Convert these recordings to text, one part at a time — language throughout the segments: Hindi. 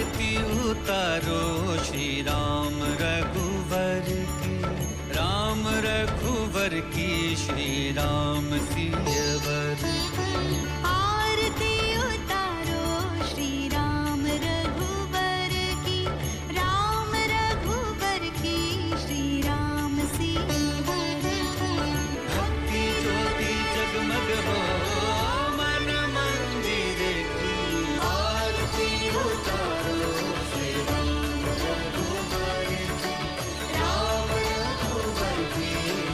आरती उतारो श्री राम रघुवर की, राम रघुवर की, श्री राम सियवर की। आरती उतारो श्री राम रघुवर की, राम रघुवर की, श्री राम सियवर की। भक्ति ज्योति जगमग हो मन मंदिर की, आरती उतारो श्री राम रघुवर की, राम रघुवर की,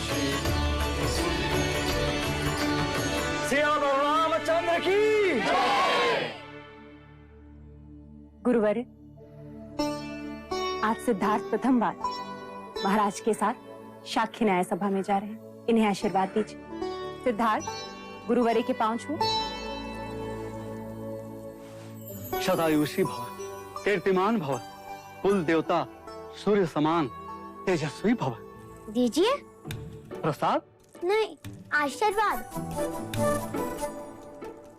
श्री राम सियवर की। सिया रामचंद्र की गुरुवर, आज सिद्धार्थ प्रथम बार महाराज के साथ साक्षी न्याय सभा में जा रहे हैं। इन्हें आशीर्वाद दीजिए। सिद्धार्थ, गुरुवरे के पांव छू। शतायुषी भव, कीर्तिमान भव, कुल देवता सूर्य समान तेजस्वी भव। दीजिए। प्रसाद नहीं, आशीर्वाद।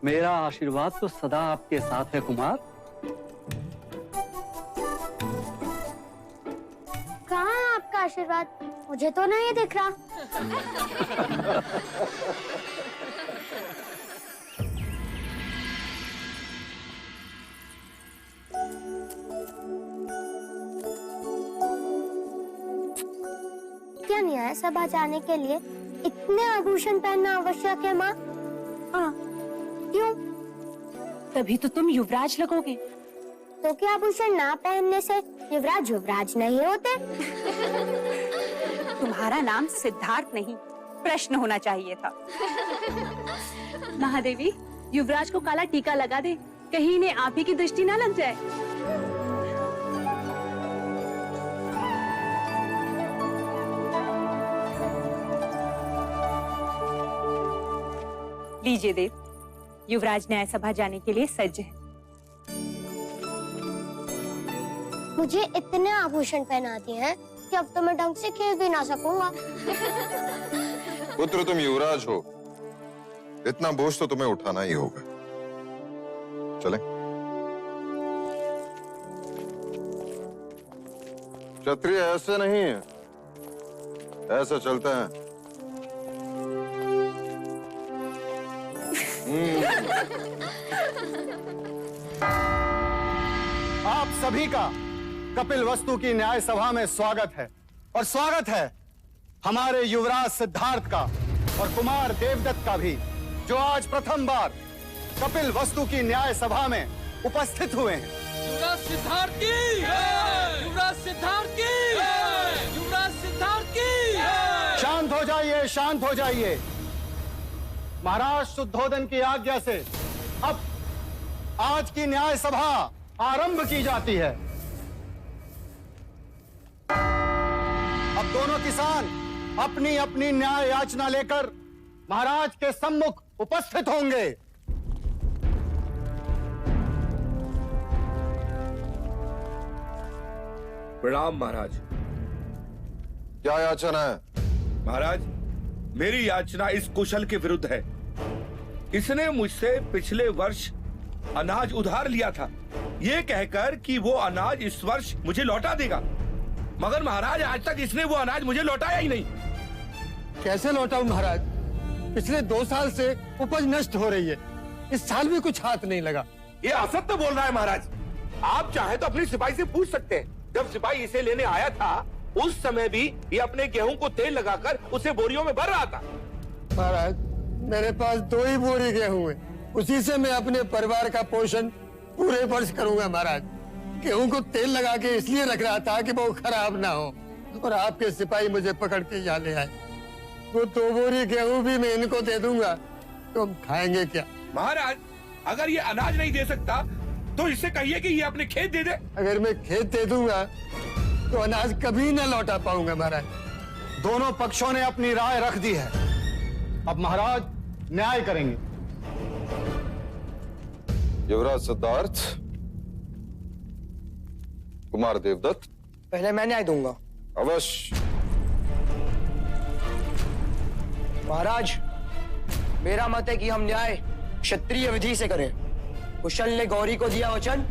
मेरा आशीर्वाद तो सदा आपके साथ है कुमार। कहाँ है आपका आशीर्वाद? मुझे तो नहीं दिख रहा। क्या न्याय सभा जाने के लिए इतने आभूषण पहनना आवश्यक है माँ? हाँ, क्यों? तभी तो तुम युवराज लगोगे। तो क्या आभूषण ना पहनने से युवराज युवराज नहीं होते? तुम्हारा नाम सिद्धार्थ नहीं, प्रश्न होना चाहिए था। महादेवी, युवराज को काला टीका लगा दे, कहीं इन्हें आप ही की दृष्टि ना लग जाए। लीजिए देव, युवराज न्याय सभा जाने के लिए सज्ज है। मुझे इतने आभूषण पहना दिए हैं कि अब तो मैं ढंग से खेल भी ना सकूंगा। पुत्र, तुम युवराज हो, इतना बोझ तो तुम्हें उठाना ही होगा। चलें? क्षत्रिय ऐसे नहीं है, ऐसे चलते हैं। आप सभी का कपिल वस्तु की न्याय सभा में स्वागत है, और स्वागत है हमारे युवराज सिद्धार्थ का और कुमार देवदत्त का भी, जो आज प्रथम बार कपिल वस्तु की न्याय सभा में उपस्थित हुए हैं। युवराज सिद्धार्थ की, युवराज सिद्धार्थ की, युवराज सिद्धार्थ की। शांत हो जाइए, शांत हो जाइए। महाराज शुद्धोदन की आज्ञा से अब आज की न्याय सभा आरंभ की जाती है। अब दोनों किसान अपनी अपनी न्याय याचना लेकर महाराज के सम्मुख उपस्थित होंगे। प्रणाम महाराज। क्या याचना है? महाराज, मेरी याचना इस कुशल के विरुद्ध है। इसने मुझसे पिछले वर्ष अनाज उधार लिया था, ये कहकर कि वो अनाज इस वर्ष मुझे लौटा देगा, मगर महाराज आज तक इसने वो अनाज मुझे लौटाया ही नहीं। कैसे लौटाऊं महाराज? पिछले 2 साल से उपज नष्ट हो रही है, इस साल भी कुछ हाथ नहीं लगा। ये असत्य बोल रहा है महाराज। आप चाहे तो अपनी सिपाही से पूछ सकते हैं। जब सिपाही इसे लेने आया था उस समय भी ये अपने गेहूं को तेल लगाकर उसे बोरियों में भर रहा था। महाराज, मेरे पास 2 ही बोरी गेहूं है, उसी से मैं अपने परिवार का पोषण पूरे वर्ष करूंगा महाराज। गेहूं को तेल लगा के इसलिए रख रहा था कि वो खराब ना हो, और आपके सिपाही मुझे पकड़ के यहाँ ले आए। वो 2 बोरी गेहूं भी मैं इनको दे दूंगा, तो हम खाएंगे क्या? महाराज, अगर ये अनाज नहीं दे सकता तो इससे कहिए कि ये अपने खेत दे दे। अगर मैं खेत दे दूंगा तो अनाज कभी न लौटा पाऊंगा महाराज। दोनों पक्षों ने अपनी राय रख दी है, अब महाराज न्याय करेंगे। युवराज सिद्धार्थ, कुमार देवदत्त। पहले मैं न्याय दूंगा। अवश्य। महाराज, मेरा मत है कि हम न्याय क्षत्रिय विधि से करें। कुशल ने गौरी को दिया वचन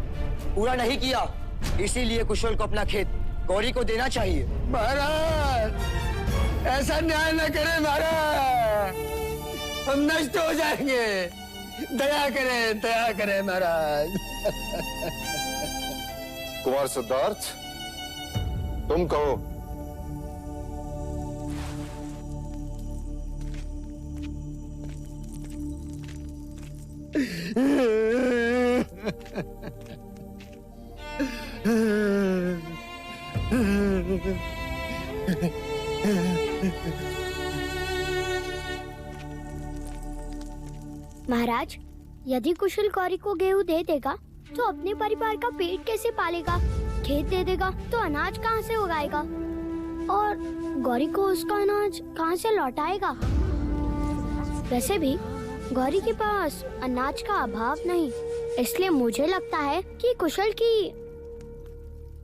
पूरा नहीं किया, इसीलिए कुशल को अपना खेत गौरी को देना चाहिए। महाराज ऐसा न्याय न करें महाराज, हम नष्ट हो जाएंगे। दया करें महाराज। कुमार सिद्धार्थ, तुम कहो। महाराज, यदि कुशल गौरी को गेहूं दे देगा तो अपने परिवार का पेट कैसे पालेगा? खेत दे देगा तो अनाज कहाँ से उगाएगा? और गौरी को उसका अनाज कहाँ से लौटाएगा? वैसे भी गौरी के पास अनाज का अभाव नहीं, इसलिए मुझे लगता है कि कुशल की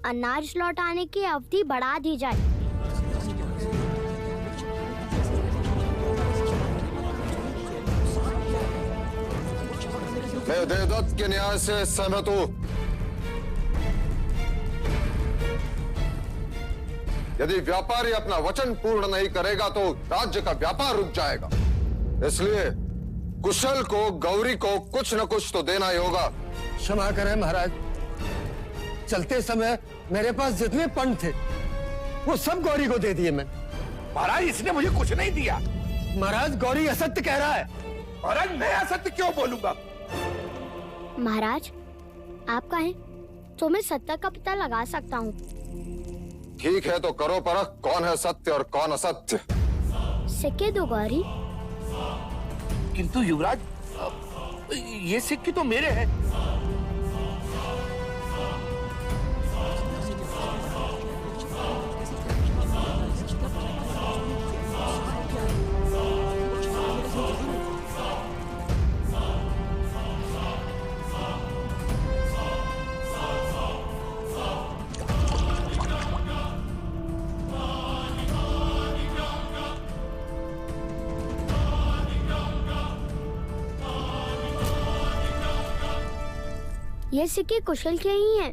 अनाज लौटाने की अवधि बढ़ा दी जाए। मैं देवदत्त के न्याय से सहमत हूं। यदि व्यापारी अपना वचन पूर्ण नहीं करेगा तो राज्य का व्यापार रुक जाएगा। इसलिए कुशल को, गौरी को कुछ न कुछ तो देना ही होगा। क्षमा करें महाराज, चलते समय मेरे पास जितने पन थे वो सब गौरी को दे दिए मैंने। महाराज इसने मुझे कुछ नहीं दिया। महाराज गौरी असत्य कह रहा है। महाराज मैं असत्य क्यों बोलूंगा? महाराज आप कहें तो मैं सत्य का पता लगा सकता हूँ। ठीक है तो करो परख, कौन है सत्य और कौन असत्य। सिक्के दो गौरी। किंतु युवराज, ये सिक्के तो मेरे हैं। ये सिक्के कुशल के ही हैं।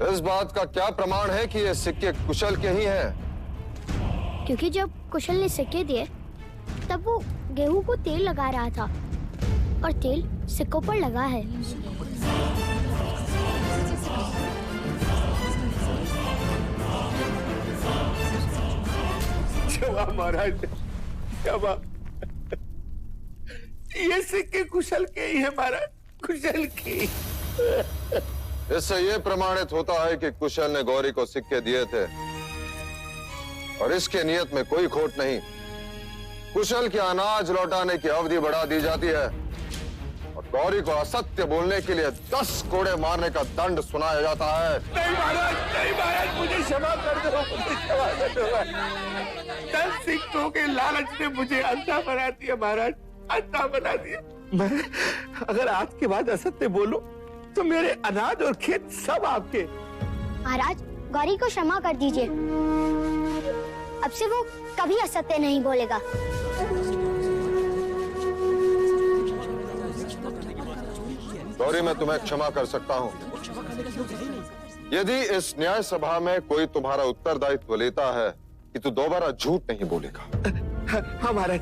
इस बात का क्या प्रमाण है कि ये सिक्के कुशल के ही हैं? क्योंकि जब कुशल ने सिक्के दिए तब वो गेहूं को तेल लगा रहा था और तेल सिक्कों पर लगा है। जवाब महाराज, जवाब। ये सिक्के कुशल के ही है महाराज, कुशल की। इससे ये प्रमाणित होता है कि कुशल ने गौरी को सिक्के दिए थे और इसके नियत में कोई खोट नहीं। कुशल के अनाज लौटाने की अवधि बढ़ा दी जाती है और गौरी को असत्य बोलने के लिए 10 कोड़े मारने का दंड सुनाया जाता है। नहीं महाराज, नहीं महाराज, मुझे क्षमा कर दो, मुझे क्षमा कर दो। 10 सिक्कों के लालच ने मुझे अंधा बना दिया महाराज, अंधा बना दिया। मैं अगर आज के बाद असत्य बोलो तो मेरे अनाज और खेत सब आपके। महाराज गौरी को क्षमा कर दीजिए, अब से वो कभी असत्य नहीं बोलेगा। गौरी मैं तुम्हें क्षमा कर सकता हूँ यदि इस न्याय सभा में कोई तुम्हारा उत्तरदायित्व लेता है कि तू दोबारा झूठ नहीं बोलेगा। हाँ महाराज।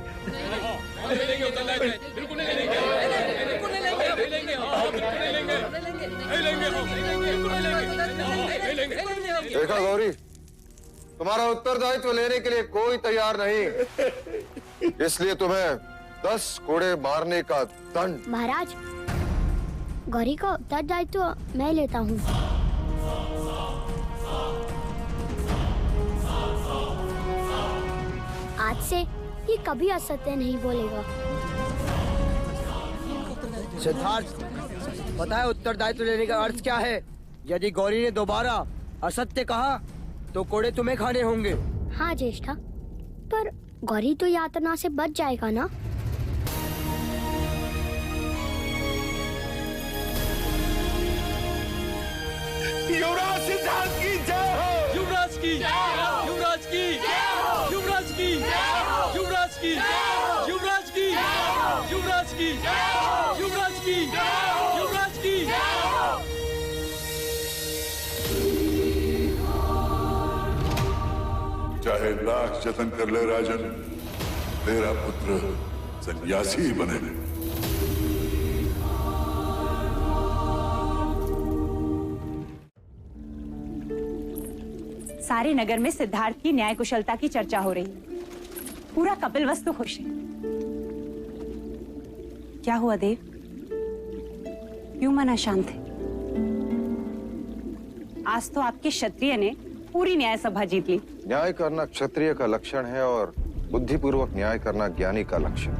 देखा गौरी, तुम्हारा उत्तरदायित्व लेने के लिए कोई तैयार नहीं, इसलिए तुम्हें 10 कोड़े मारने का दंड। महाराज गौरी का उत्तरदायित्व मैं लेता हूँ। आज से ये कभी असत्य नहीं बोलेगा। सिद्धार्थ, पता है उत्तरदायित्व लेने का अर्थ क्या है? यदि गौरी ने दोबारा असत्य कहा तो कोड़े तुम्हें खाने होंगे। हाँ ज्येष्ठा, पर गौरी तो यातना से बच जाएगा ना? युवराज सिद्धार्थ की जय हो। युवराज की, युवराज की, युवराज की, युवराज की, युवराज की, युवराज की, युवराज लाख जतन कर ले राजन, तेरा पुत्र सन्यासी ही बने। सारे नगर में सिद्धार्थ की न्याय कुशलता की चर्चा हो रही है। पूरा कपिलवस्तु खुश है। क्या हुआ देव? क्यों मना शांत है? आज तो आपके क्षत्रिय ने पूरी न्याय सभा जीत ली। न्याय करना क्षत्रिय का लक्षण है और बुद्धिपूर्वक न्याय करना ज्ञानी का लक्षण।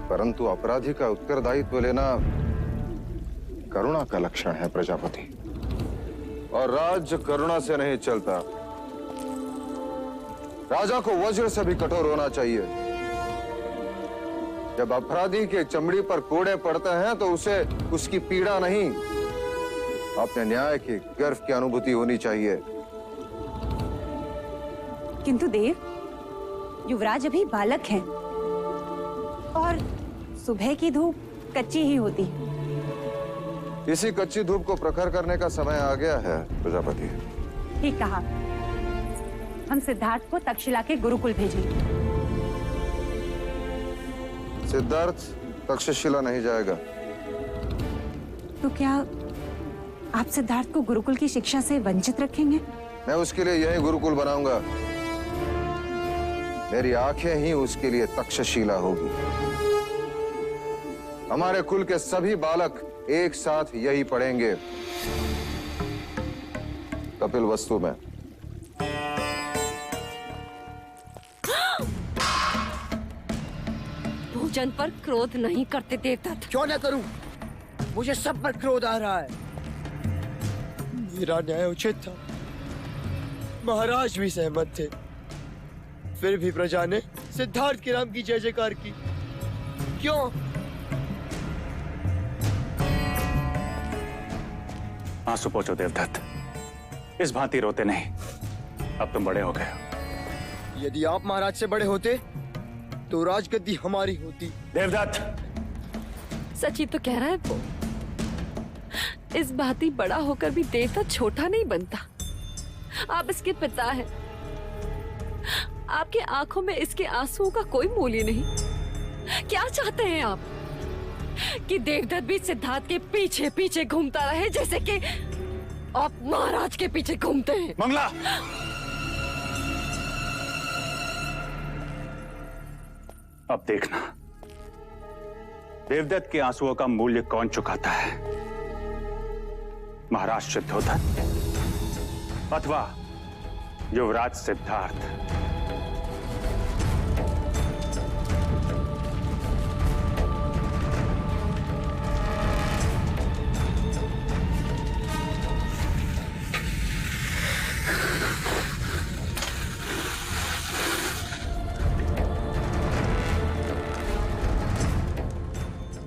परंतु अपराधी का उत्तरदायित्व लेना करुणा का लक्षण है प्रजापति। और राज्य करुणा से नहीं चलता। राजा को वज्र से भी कठोर होना चाहिए। जब अपराधी के चमड़ी पर कोड़े पड़ते हैं तो उसे उसकी पीड़ा नहीं, अपने न्याय के गर्व की अनुभूति होनी चाहिए। किंतु देव, युवराज अभी बालक हैं और सुबह की धूप कच्ची ही होती है। इसी कच्ची धूप को प्रखर करने का समय आ गया है प्रजापति। ठीक कहा। हम सिद्धार्थ को तक्षशिला के गुरुकुल भेजेंगे। सिद्धार्थ तक्षशिला नहीं जाएगा। तो क्या आप सिद्धार्थ को गुरुकुल की शिक्षा से वंचित रखेंगे? मैं उसके लिए यही गुरुकुल बनाऊंगा। मेरी आंखें ही उसके लिए तक्षशिला होगी। हमारे कुल के सभी बालक एक साथ यही पढ़ेंगे, कपिलवस्तु में। भोजन पर क्रोध नहीं करते देवदत्त। क्यों न करूं? मुझे सब पर क्रोध आ रहा है। मेरा न्याय उचित था, महाराज भी सहमत थे, फिर भी प्रजा ने सिद्धार्थ के नाम की जय जयकार की। क्यों? आंसू पोंछो देवदत्त, इस भांति रोते नहीं। अब तुम बड़े हो गए हो। यदि आप महाराज से बड़े होते तो राजगद्दी हमारी होती। देवदत्त, सची तो कह रहा है वो। इस भांति बड़ा होकर भी देवदत्त छोटा नहीं बनता। आप इसके पिता हैं। आपके आंखों में इसके आंसुओं का कोई मूल्य नहीं। क्या चाहते हैं आप? कि देवदत्त भी सिद्धार्थ के पीछे पीछे घूमता रहे जैसे कि आप महाराज के पीछे घूमते हैं? मंगला, अब देखना देवदत्त के आंसुओं का मूल्य कौन चुकाता है, महाराज शुद्धोधन अथवा युवराज सिद्धार्थ।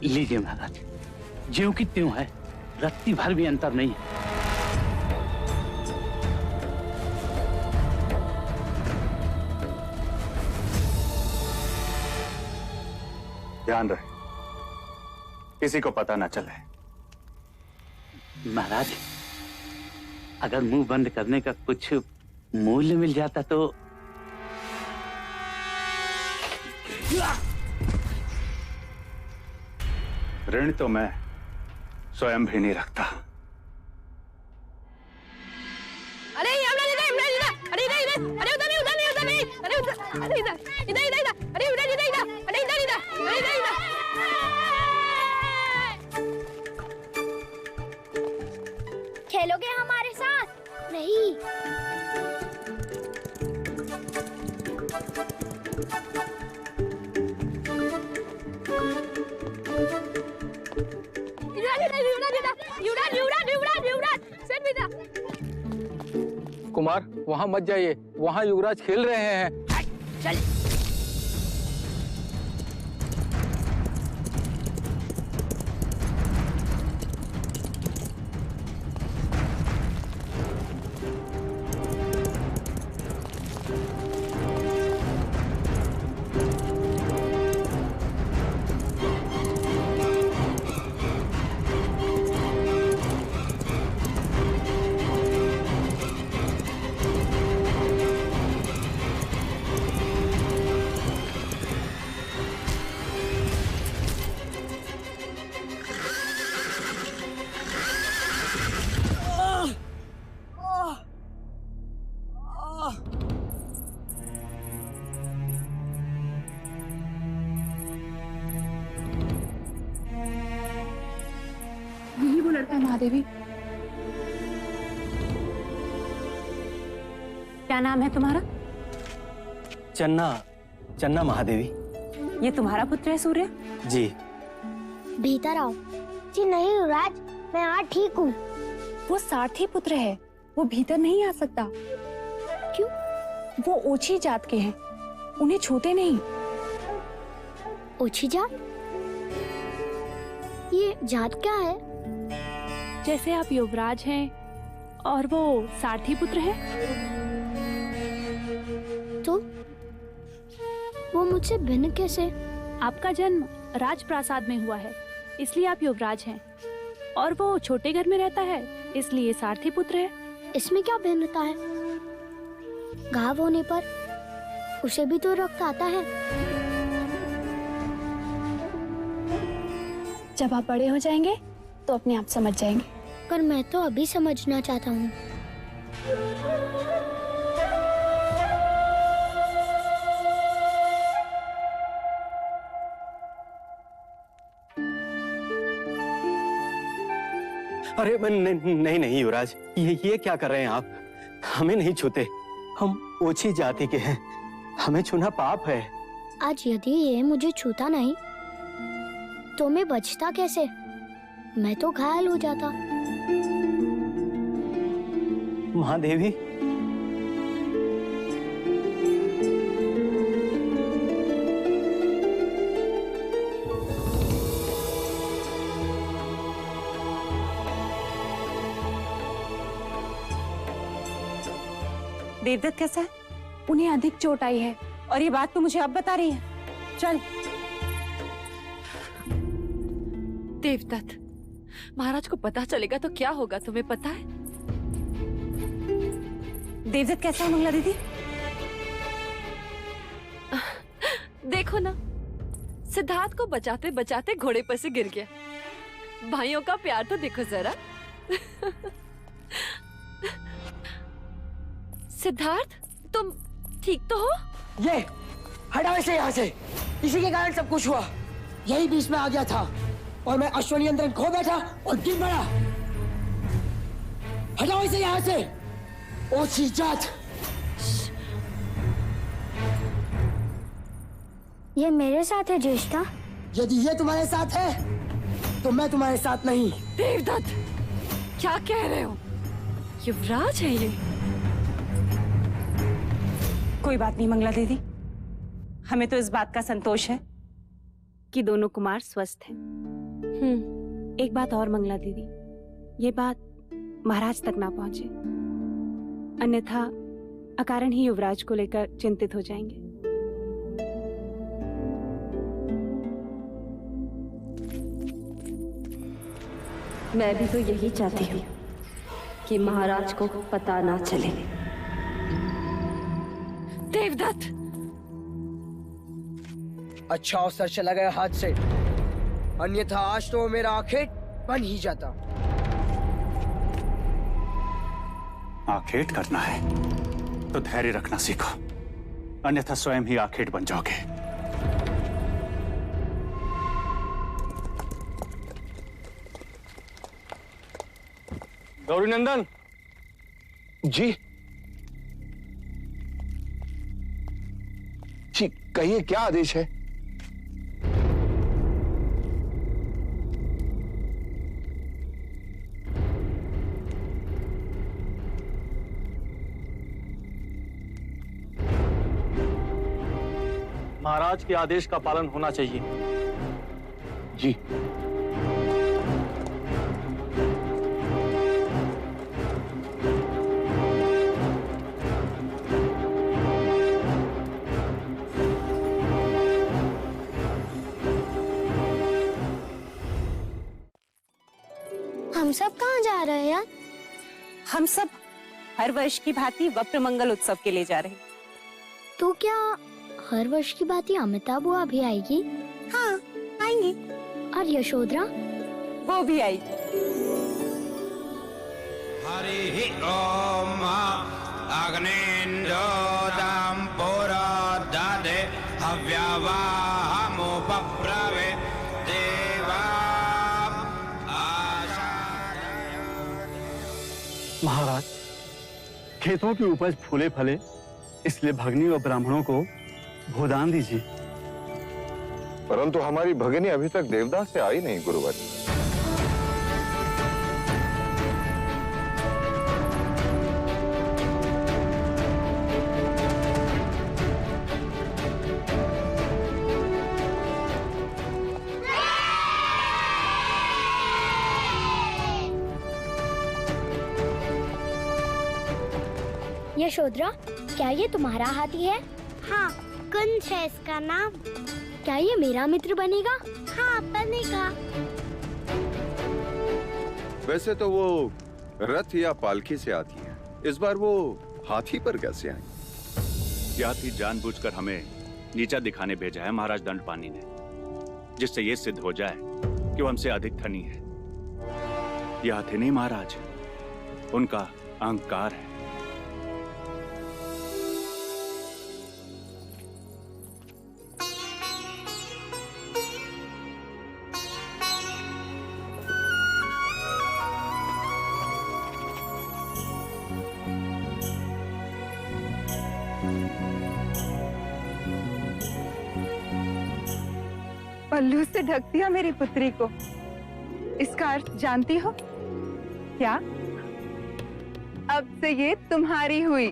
लीजिए महाराज, ज्यों की त्यों है, रत्ती भर भी अंतर नहीं है। ध्यान रहे, किसी को पता ना चले। महाराज, अगर मुंह बंद करने का कुछ मूल्य मिल जाता तो। ऋण तो मैं स्वयं भी नहीं रखता। अरे अरे इधर इधर, अरे उधर नहीं, उधर नहीं, उधर नहीं, अरे उधर, अरे इधर इधर इधर इधर, अरे उधर इधर इधर, अरे इधर इधर, अरे इधर इधर। खेलोगे हमारे साथ? नहीं। कुमार, वहाँ मत जाइए, वहाँ युवराज खेल रहे हैं। चल। लड़का है महादेवी। क्या नाम है तुम्हारा? चन्ना, चन्ना महादेवी। ये तुम्हारा पुत्र है सूर्य? जी। भीतर आओ। जी नहीं युवराज, मैं आज ठीक हूँ। वो सारथी पुत्र है, वो भीतर नहीं आ सकता। क्यों? वो ओछी जात के हैं, उन्हें छूते नहीं। ओछी जात? ये जात क्या है? जैसे आप युवराज हैं और वो सारथी पुत्र है। तो वो मुझसे भिन्न कैसे? आपका जन्म राजप्रासाद में हुआ है, इसलिए आप युवराज हैं, और वो छोटे घर में रहता है, इसलिए सारथी पुत्र है। इसमें क्या भिन्नता है? घाव होने पर उसे भी तो रक्त आता है। जब आप बड़े हो जाएंगे तो अपने आप समझ जाएंगे। पर मैं तो अभी समझना चाहता हूँ। अरे नहीं नहीं युवराज, ये क्या कर रहे हैं आप? हमें नहीं छूते, हम ओछी जाति के हैं, हमें छूना पाप है। आज यदि ये मुझे छूता नहीं तो मैं बचता कैसे? मैं तो घायल हो जाता। महादेवी, देवदत्त कैसा है? उन्हें अधिक चोट आई है, और ये बात तो मुझे अब बता रही है। चल। देवदत्त, महाराज को पता चलेगा तो क्या होगा, तुम्हें पता है? देवदत्त कैसा है मंगला दीदी? देखो ना, सिद्धार्थ को बचाते बचाते घोड़े पर से गिर गया। भाइयों का प्यार तो देखो जरा। सिद्धार्थ, तुम ठीक तो हो? ये हटाओ इसे यहाँ से। इसी के कारण सब कुछ हुआ। यही बीच में आ गया था और मैं अश्वनियंत्रण खो बैठा और गिर पड़ा। हटाओ इसे यहाँ से। ओछी जात। ये मेरे साथ है ज्येष्ठा। यदि ये तुम्हारे साथ है तो मैं तुम्हारे साथ नहीं। देवदत्त, क्या कह रहे हो? युवराज है ये। कोई बात नहीं मंगला दीदी, हमें तो इस बात का संतोष है कि दोनों कुमार स्वस्थ हैं। एक बात और मंगला दीदी, ये बात महाराज तक ना पहुंचे, अन्यथा अकारण ही युवराज को लेकर चिंतित हो जाएंगे। मैं भी तो यही चाहती हूँ कि महाराज को पता ना चले। देवदत्त, अच्छा अवसर चला गया हाथ से, अन्यथा आज तो मेरा आखेट बन ही जाता। आखेट करना है तो धैर्य रखना सीखो, अन्यथा स्वयं ही आखेट बन जाओगे। गौरी नंदन जी जी, कहिए क्या आदेश है? महाराज के आदेश का पालन होना चाहिए। जी। हम सब कहाँ जा रहे हैं यार? हम सब हर वर्ष की भांति वप्र मंगल उत्सव के लिए जा रहे हैं। तो क्या हर वर्ष की भांति अमिता बुआ भी आएगी? हाँ, आएंगी। और यशोधरा? वो भी आएगी। हरि ओम अग्निंजोदम पुरोदधे हव्यवाहमुपब्रवे देवा आशा महाराज, खेतों की उपज फूले फले, इसलिए भगनी और ब्राह्मणों को भूदान दीजिए। परंतु हमारी भगिनी अभी तक देवदास से आई नहीं गुरुवर। यशोधरा, क्या ये तुम्हारा हाथी है? हाँ, कुंज है इसका नाम। क्या ये मेरा मित्र बनेगा? हाँ, बनेगा। वैसे तो वो रथ या पालकी से आती है, इस बार वो हाथी पर कैसे आई? ये हाथी जानबूझकर हमें नीचा दिखाने भेजा है महाराज दंडपानी ने, जिससे ये सिद्ध हो जाए कि वो हमसे अधिक धनी है। ये हाथी नहीं महाराज, उनका अहंकार है। पल्लू से ढक दिया मेरी पुत्री को, इसका अर्थ जानती हो क्या? अब से ये तुम्हारी हुई।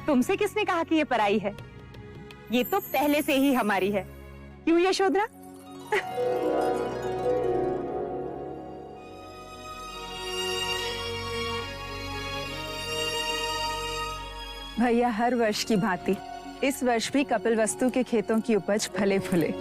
तुमसे किसने कहा कि ये पराई है? ये तो पहले से ही हमारी है। क्यों यशोधरा? भैया, हर वर्ष की भांति इस वर्ष भी कपिलवस्तु के खेतों की उपज फले फूले।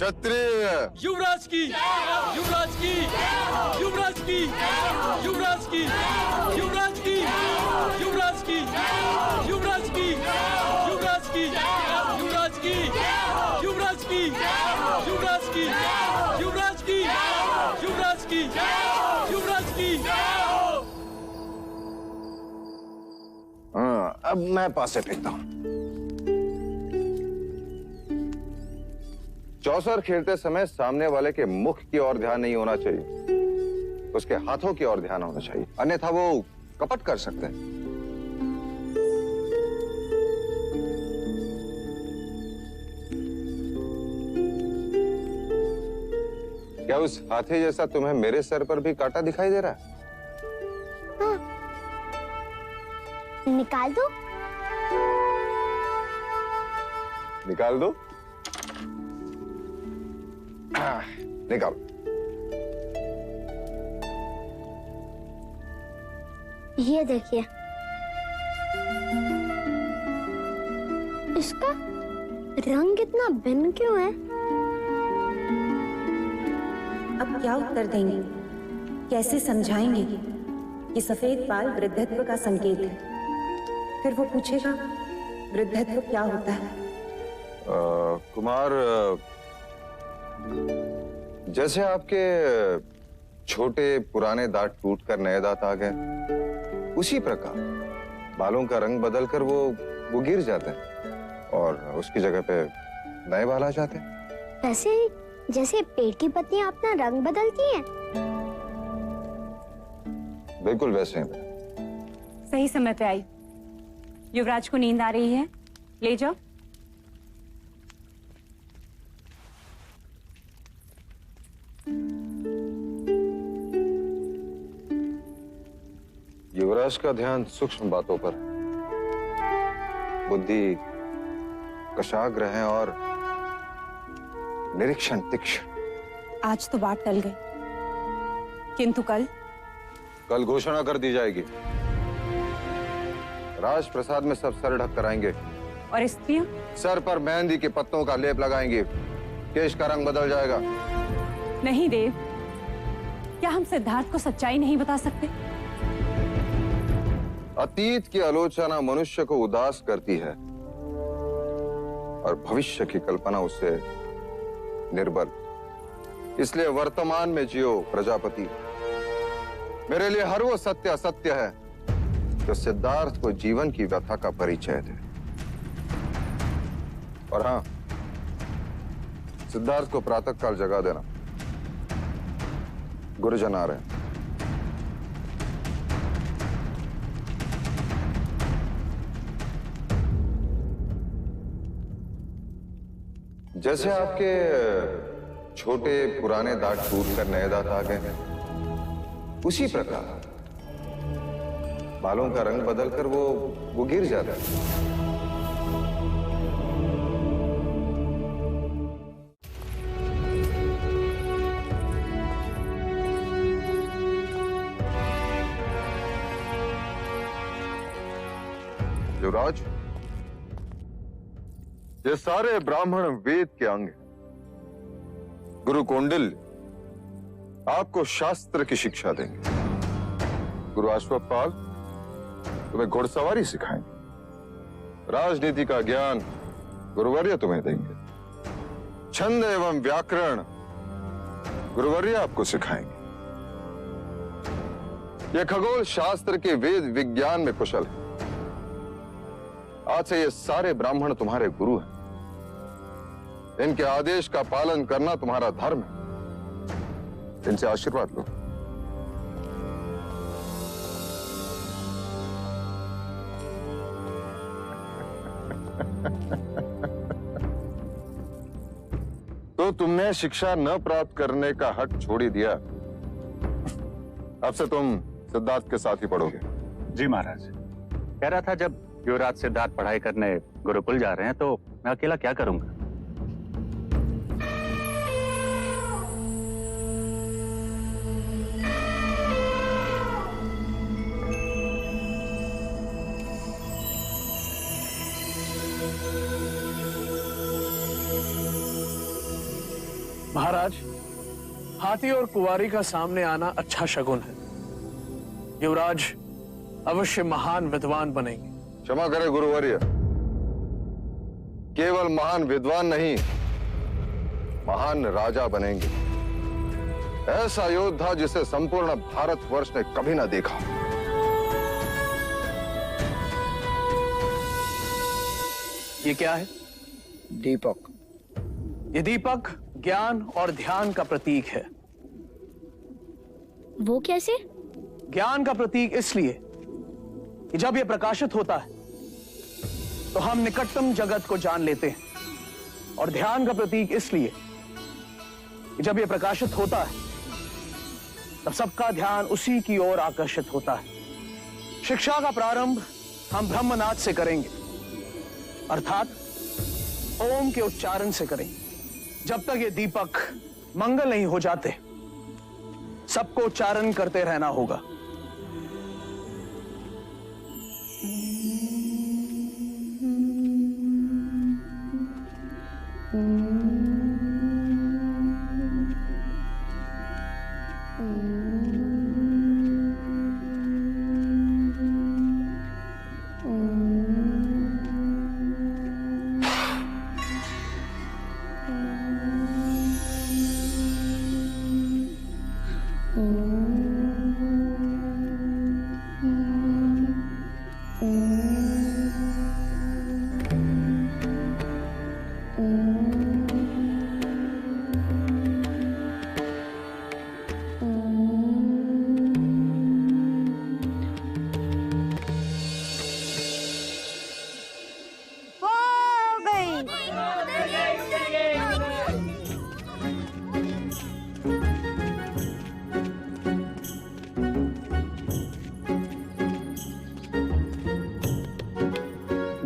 क्षत्रिय, युवराज की, युवराज की, युवराज की, युवराज की, युवराज की, युवराज की, युवराज की, युवराज की, युवराज की, युवराज की, युवराज की, युवराज की, युवराज की, युवराज की। हाँ, अब मैं पासे फेंकता हूं। चौसर खेलते समय सामने वाले के मुख की ओर ध्यान नहीं होना चाहिए, उसके हाथों की ओर ध्यान होना चाहिए, अन्यथा वो कपट कर सकते हैं। क्या उस हाथी जैसा तुम्हें मेरे सर पर भी कांटा दिखाई दे रहा है? हाँ। निकाल दो। निकाल दो। निकाल। ये देखिए, इसका रंग इतना भिन्न क्यों है? अब क्या उत्तर देंगे, कैसे समझाएंगे कि सफेद बाल वृद्धत्व का संकेत है? फिर वो पूछेगा वृद्धत्व क्या होता है? कुमार, जैसे आपके छोटे पुराने दांत टूटकर नए दांत आ गए, उसी प्रकार बालों का रंग बदलकर वो गिर जाते हैं और उसकी जगह पे नए बाल आ जाते हैं। वैसे जैसे पेड़ की पत्तियां अपना रंग बदलती हैं। बिल्कुल वैसे ही। सही समय पे आई। युवराज को नींद आ रही है, ले जाओ। युवराज का ध्यान सूक्ष्म बातों पर, बुद्धि कशाग्र है और निरीक्षण तीक्ष्ण। आज तो बात टल गई, किंतु कल घोषणा कर दी जाएगी। राजप्रसाद में सब सर ढक कराएंगे और स्त्रियां सर पर मेहंदी के पत्तों का लेप लगाएंगे, केश का रंग बदल जाएगा। नहीं देव, क्या हम सिद्धार्थ को सच्चाई नहीं बता सकते? अतीत की आलोचना मनुष्य को उदास करती है और भविष्य की कल्पना उससे निर्बल। इसलिए वर्तमान में जियो प्रजापति। मेरे लिए हर वो सत्य असत्य है जो सिद्धार्थ को जीवन की व्यथा का परिचय दे। और हाँ, सिद्धार्थ को प्रातःकाल जगा देना, गुरुजन आ रहे हैं। जैसे आपके छोटे पुराने दांत टूटकर नए दांत आ गए, उसी प्रकार बालों का रंग बदलकर वो गिर जाता है। युवराज, ये सारे ब्राह्मण वेद के अंग हैं। गुरु कौंडिल्य आपको शास्त्र की शिक्षा देंगे। गुरु अश्वपाल तुम्हें घुड़सवारी सिखाएंगे। राजनीति का ज्ञान गुरुवर्य तुम्हें देंगे। छंद एवं व्याकरण गुरुवर्य आपको सिखाएंगे। ये खगोल शास्त्र के वेद विज्ञान में कुशल है। आज से ये सारे ब्राह्मण तुम्हारे गुरु हैं। इनके आदेश का पालन करना तुम्हारा धर्म है। इनसे आशीर्वाद लो। तो तुमने शिक्षा न प्राप्त करने का हक छोड़ ही दिया। अब से तुम सिद्धार्थ के साथ ही पढ़ोगे। जी महाराज। कह रहा था जब युवराज सिद्धार्थ पढ़ाई करने गुरुकुल जा रहे हैं तो मैं अकेला क्या करूंगा। महाराज, हाथी और कुंवारी का सामने आना अच्छा शगुन है। युवराज अवश्य महान विद्वान बनेंगे। क्षमा करें गुरुवर्य, केवल महान विद्वान नहीं, महान राजा बनेंगे। ऐसा योद्धा जिसे संपूर्ण भारतवर्ष ने कभी ना देखा। ये क्या है? दीपक। ये दीपक ज्ञान और ध्यान का प्रतीक है। वो कैसे? ज्ञान का प्रतीक इसलिए कि जब यह प्रकाशित होता है तो हम निकटतम जगत को जान लेते हैं, और ध्यान का प्रतीक इसलिए कि जब यह प्रकाशित होता है तब सबका ध्यान उसी की ओर आकर्षित होता है। शिक्षा का प्रारंभ हम ब्रह्मनाद से करेंगे, अर्थात ओम के उच्चारण से करेंगे। जब तक ये दीपक मंगल नहीं हो जाते, सबको उच्चारण करते रहना होगा।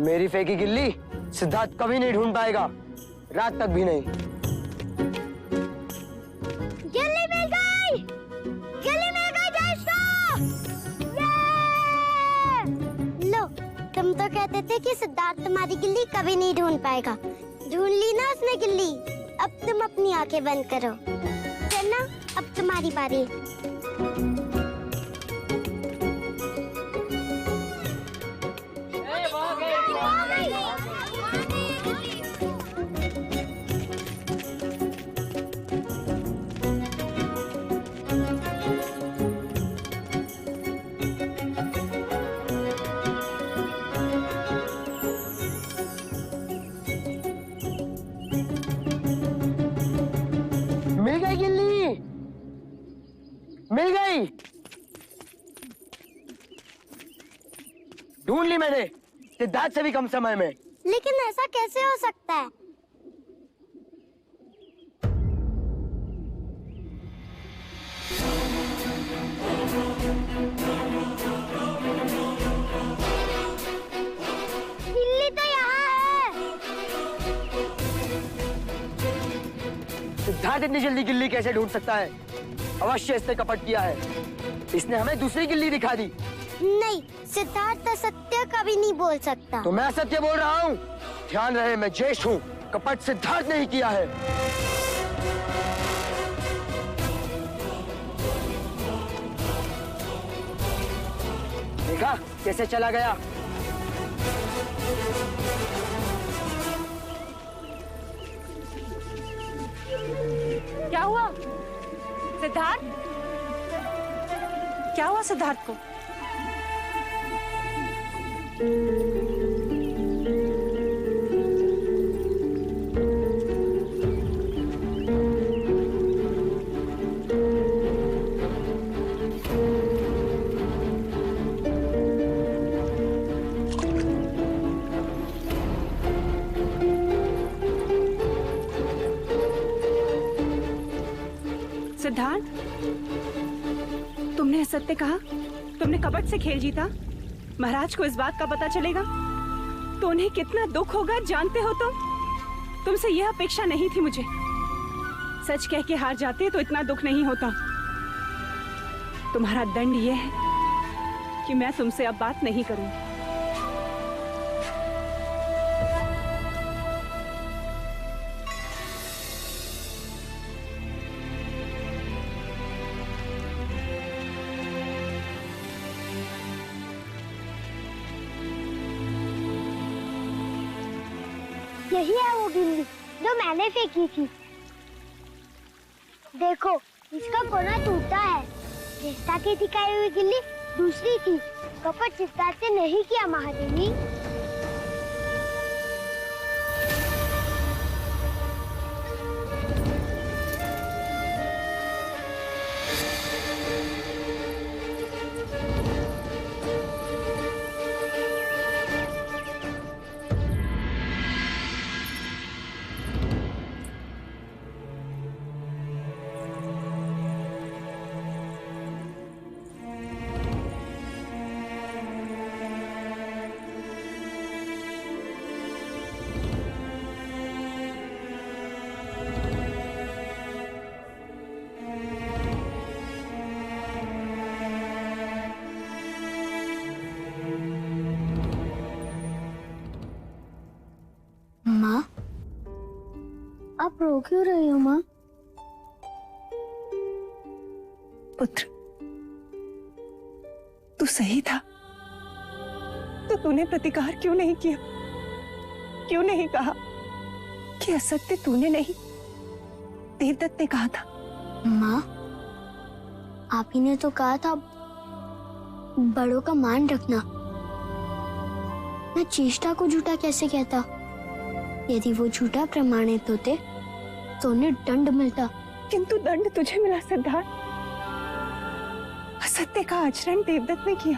मेरी फेंकी गिल्ली सिद्धार्थ कभी नहीं ढूंढ पाएगा, रात तक भी नहीं। गिल्ली मिल गई! गिल्ली मिल गई दोस्तों! लो, तुम तो कहते थे कि सिद्धार्थ तुम्हारी गिल्ली कभी नहीं ढूंढ पाएगा। ढूंढ ली ना उसने गिल्ली। अब तुम अपनी आंखें बंद करो। चलना, अब तुम्हारी बारी। मिल गई गिल्ली, मिल गई। ढूंढ ली मैंने, सिद्धार्थ से भी कम समय में। लेकिन ऐसा कैसे हो सकता है? गिल्ली तो यहाँ है। सिद्धार्थ इतनी जल्दी गिल्ली कैसे ढूंढ सकता है? अवश्य इसने कपट किया है। इसने हमें दूसरी गिल्ली दिखा दी। नहीं, सिद्धार्थ असत्य कभी नहीं बोल सकता। तो मैं सत्य बोल रहा हूँ। ध्यान रहे, मैं ज्येष्ठ हूँ, कपट सिद्धार्थ ने ही किया है। देखा कैसे चला गया? क्या हुआ सिद्धार्थ? क्या हुआ सिद्धार्थ को? सिद्धार्थ, तुमने सत्य कहा, तुमने कपट से खेल जीता। महाराज को इस बात का पता चलेगा तो उन्हें कितना दुख होगा, जानते हो तुम? तुमसे यह अपेक्षा नहीं थी मुझे। सच कह के हार जाते तो इतना दुख नहीं होता। तुम्हारा दंड यह है कि मैं तुमसे अब बात नहीं करूंगी। यही है वो गिल्ली जो मैंने फेंकी थी। देखो, इसका कोना टूटा है। रेस्ता की दिखाई हुई गिल्ली दूसरी थी। कपट सिद्धार्थ ने नहीं किया महादेवी। माँ, आप रो क्यों रही हो माँ? पुत्र, तू सही था तो तूने प्रतिकार क्यों नहीं किया? क्यों नहीं कहा कि असत्य तूने नहीं देवदत्त ने कहा था? माँ, आप ही ने तो कहा था बड़ों का मान रखना। मैं चेष्टा को झूठा कैसे कहता? यदि वो झूठा प्रमाणित होते तो उन्हें दंड मिलता। किंतु दंड तुझे मिला सिद्धार्थ। असत्य का आचरण देवदत्त ने किया।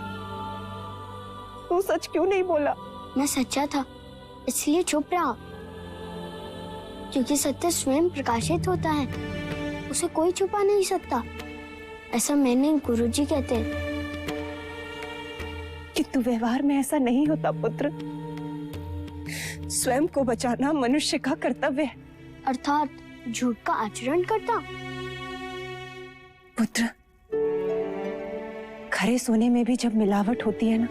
तू सच क्यों नहीं बोला? मैं सच्चा था इसलिए चुप रहा, क्योंकि सत्य स्वयं प्रकाशित होता है, उसे कोई छुपा नहीं सकता। ऐसा मैंने गुरुजी कहते हैं। किंतु व्यवहार में ऐसा नहीं होता पुत्र। स्वयं को बचाना मनुष्य का कर्तव्य है। अर्थात झूठ का आचरण करता। पुत्र, खरे सोने में भी जब मिलावट होती है ना,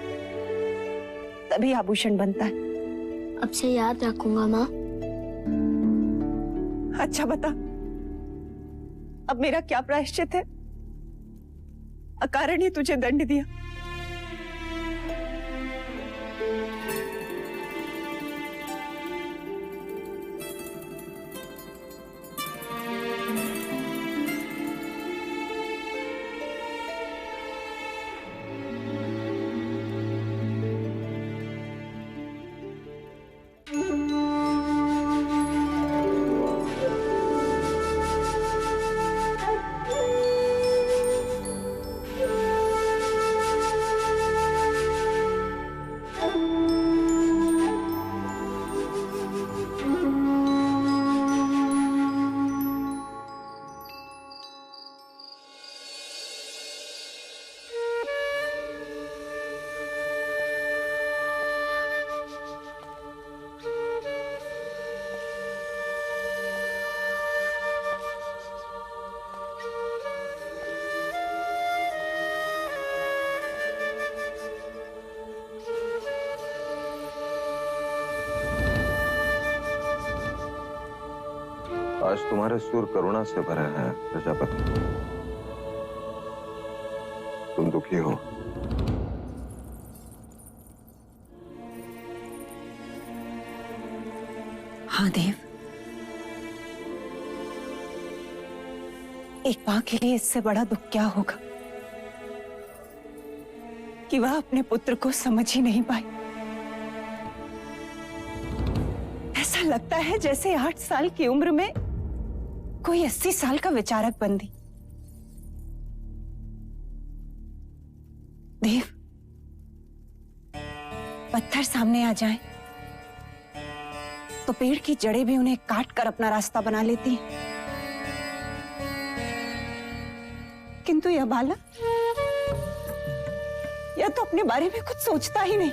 तभी आभूषण बनता है। अब से याद रखूंगा माँ। अच्छा बता, अब मेरा क्या प्रायश्चित है? अकारण ही तुझे दंड दिया। आज तुम्हारे सुर करुणा से भरे हैं प्रजापति। तुम दुखी हो। हाँ देव, एक मां के लिए इससे बड़ा दुख क्या होगा कि वह अपने पुत्र को समझ ही नहीं पाई। ऐसा लगता है जैसे 8 साल की उम्र में कोई 80 साल का विचारक बन दी। देव, पत्थर सामने आ जाए तो पेड़ की जड़ें भी उन्हें काट कर अपना रास्ता बना लेती हैं। किंतु यह बालक, यह तो अपने बारे में कुछ सोचता ही नहीं।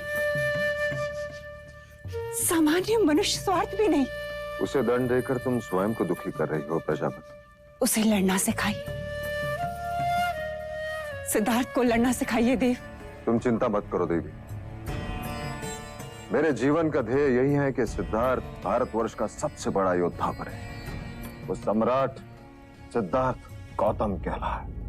सामान्य मनुष्य स्वार्थ भी नहीं। उसे दंड देकर तुम स्वयं को दुखी कर रही हो प्रजापति। उसे लड़ना सिखाइए, सिद्धार्थ को लड़ना सिखाइए देव। तुम चिंता मत करो देवी। मेरे जीवन का ध्येय यही है कि सिद्धार्थ भारतवर्ष का सबसे बड़ा योद्धा बने। वो सम्राट सिद्धार्थ गौतम कहलाए।